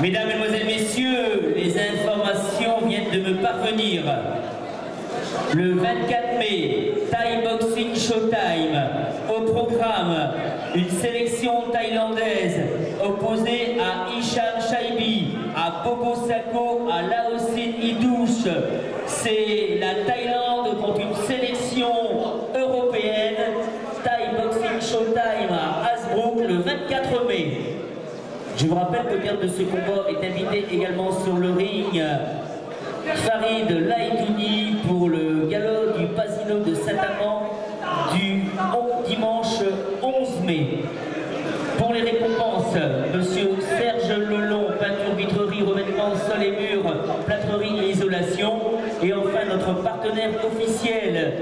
Mesdames, Mesdemoiselles, Messieurs, les informations viennent de me parvenir. Le 24 mai, Thai Boxing Showtime. Au programme, une sélection thaïlandaise opposée à Isham Shaibi, à Bobo Sako, à Laosin Idouche. C'est la Thaïlande contre une sélection européenne. Thai Boxing Showtime à Hasbrook le 24 mai. Je vous rappelle que le cadre de ce combat est invité également sur le ring Farid Laïdouni pour le galop du Pasino de Saint-Amand du dimanche 11 mai. Pour les récompenses, monsieur Serge Lelon, peinture, vitrerie, revêtement, sol et mur, plâtrerie et isolation. Et enfin notre partenaire officiel,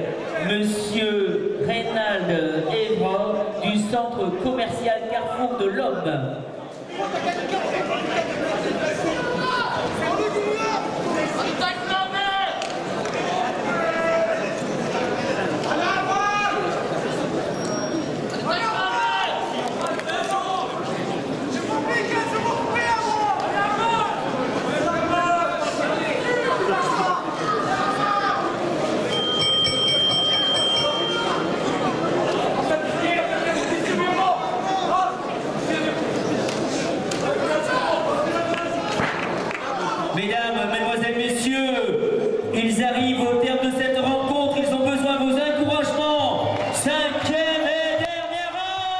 monsieur Reynald Evra du centre commercial Carrefour de l'Homme. Mesdames, Mesdemoiselles, Messieurs, ils arrivent au terme de cette rencontre, ils ont besoin de vos encouragements. 5e et dernière ronde.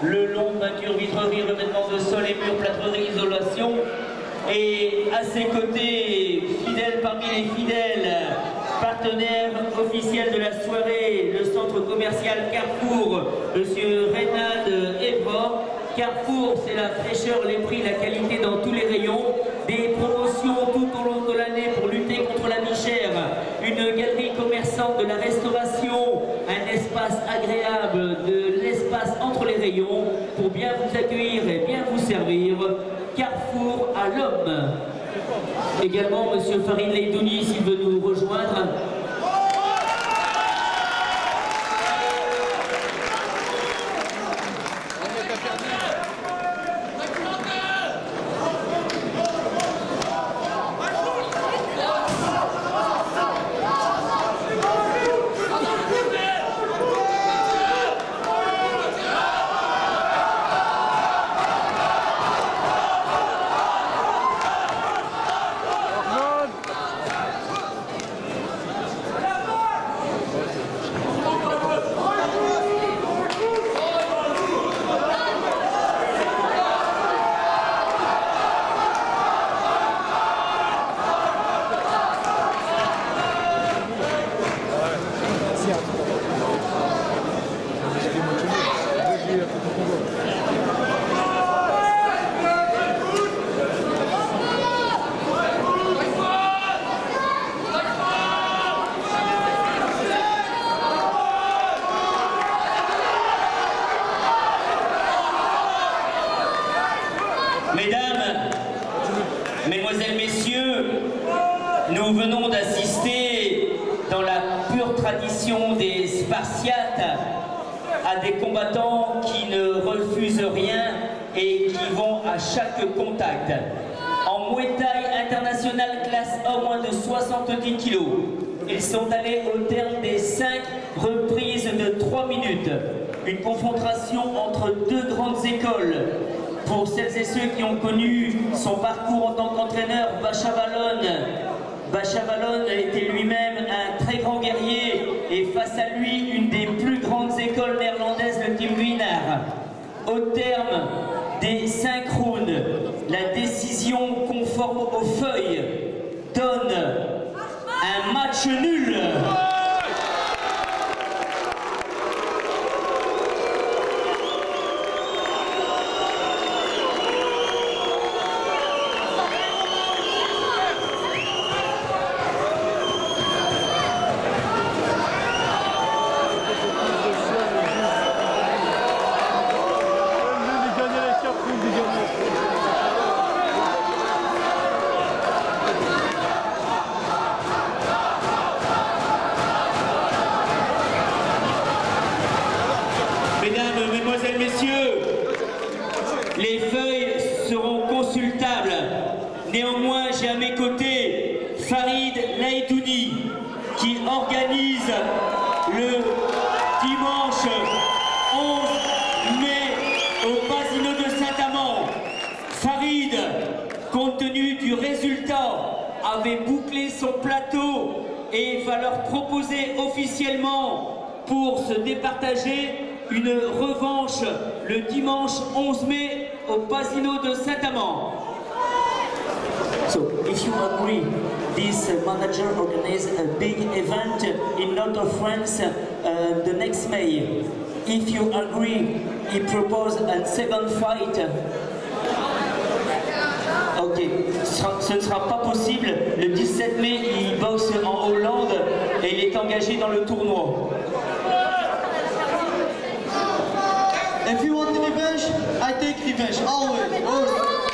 le long de peinture, vitrerie, revêtement de sol et murs, plâtrerie, isolation. Et à ses côtés, fidèle parmi les fidèles, partenaire officiel de la soirée, le centre commercial Carrefour, monsieur Reynald Evron. Carrefour, c'est la fraîcheur, les prix, la qualité dans tous les rayons. Des promotions tout au long de l'année pour lutter contre la vie chère. Une galerie commerçante de la restauration, un espace agréable, de l'espace entre les rayons pour bien vous accueillir et bien vous servir. Carrefour à l'homme. Également, monsieur Farid Leidouni, s'il veut nous rejoindre. Mesdames, Mesdemoiselles, Messieurs, nous venons d'assister, dans la pure tradition des Spartiates, à des combattants qui ne refusent rien et qui vont à chaque contact. En Muay Thai international classe homme moins de 70 kg, ils sont allés au terme des 5 reprises de 3 minutes. Une confrontation entre deux grandes écoles. Pour celles et ceux qui ont connu son parcours en tant qu'entraîneur, Bacha Wallon était lui-même un très grand guerrier et face à lui, une des plus grandes écoles néerlandaises, le Team Wiener. Au terme des 5 rounds, la décision conforme aux feuilles donne un match nul. Mesdames, Mesdemoiselles, Messieurs, les feuilles seront consultables. Néanmoins, j'ai à mes côtés Farid Leidouni qui organise le dimanche 11 mai au Casino de Saint-Amand. Farid, compte tenu du résultat, avait bouclé son plateau et va leur proposer officiellement pour se départager une revanche le dimanche 11 mai au Casino de Saint-Amand. So, if you agree, this manager organizes a big event in north of France the next May. If you agree, he proposes a second fight. Ok, ce ne sera pas possible. Le 17 mai, il boxe en Hollande et il est engagé dans le tournoi. If you want revenge, I take revenge, always.